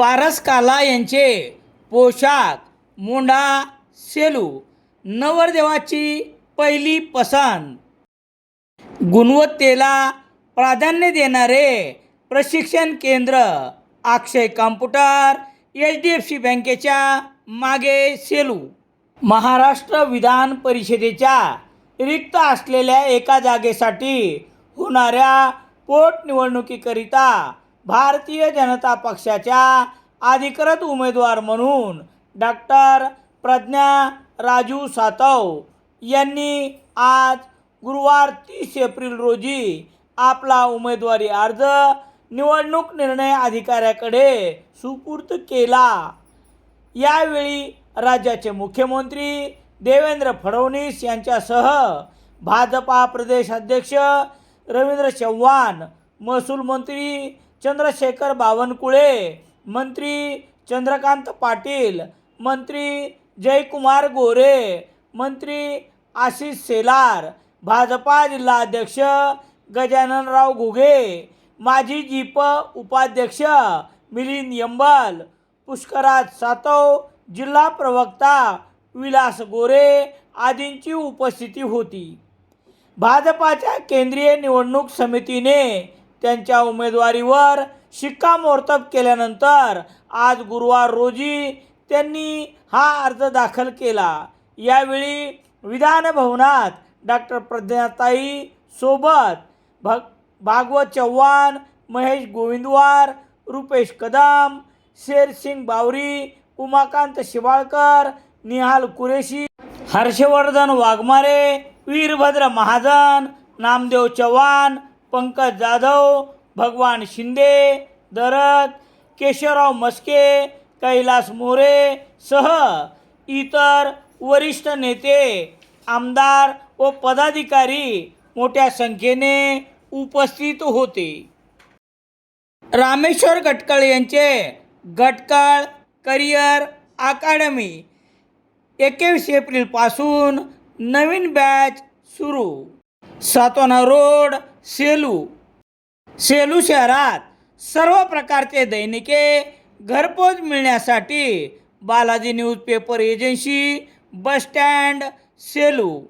पारस काला यांचे पोशाख मोंढा सेलू नवरदेवाची पहिली पसंत. गुणवत्तेला प्राधान्य देणारे प्रशिक्षण केंद्र अक्षय कॉम्प्युटर HDFC बँकेच्या मागे सेलू. महाराष्ट्र विधान परिषदेच्या रिक्त असलेल्या एका जागेसाठी होणाऱ्या पोटनिवडणुकीकरिता भारतीय जनता पक्षाच्या अधिकृत उमेदवार म्हणून डॉक्टर प्रज्ञा राजू सातव यांनी आज गुरुवार 30 एप्रिल रोजी आपला उमेदवारी अर्ज निवडणूक निर्णय अधिकाऱ्याकडे सुपूर्द केला. यावेळी राज्याचे मुख्यमंत्री देवेंद्र फडणवीस यांच्यासह भाजपा प्रदेश अध्यक्ष रवींद्र चव्हाण, महसूल मंत्री चंद्रशेखर बावनकुळे, मंत्री चंद्रकांत पाटील, मंत्री जयकुमार गोरे, मंत्री आशिष शेलार, भाजपा जिल्हाध्यक्ष गजाननराव घुगे, माजी जिप उपाध्यक्ष मिलिंद यंबल, पुष्कराज सातव, जिल्हा प्रवक्ता विलास गोरे आदींची उपस्थिती होती. भाजपाच्या केंद्रीय निवडणूक समितीने त्यांच्या उमेदवारीवर शिक्कामोर्तब केल्यानंतर आज गुरुवार रोजी त्यांनी हा अर्ज दाखल केला. यावेळी विधान भवनात डॉक्टर प्रज्ञाताई सोबत भागवत चव्हाण, महेश गोविंदवार, रुपेश कदम, शेरसिंग बावरी, उमाकांत शिवाळकर, निहाल कुरेशी, हर्षवर्धन वाघमारे, वीरभद्र महाजन, नामदेव चव्हाण, पंकज जाधव, भगवान शिंदे, दरद, केशवराव मस्के, कैलास मोरे सह इतर वरिष्ठ नेते, आमदार व पदाधिकारी मोठ्या संख्येने उपस्थित होते. रामेश्वर गटकळ यांचे गटकळ करिअर अकादमी 21 एप्रिलपासून नवीन बॅच सुरू. सातवाना रोड सेलू. सेलू शहरात सर्व प्रकारचे दैनिके घरपोच मिळण्यासाठी Balaji newspaper agency, bus stand, Selu.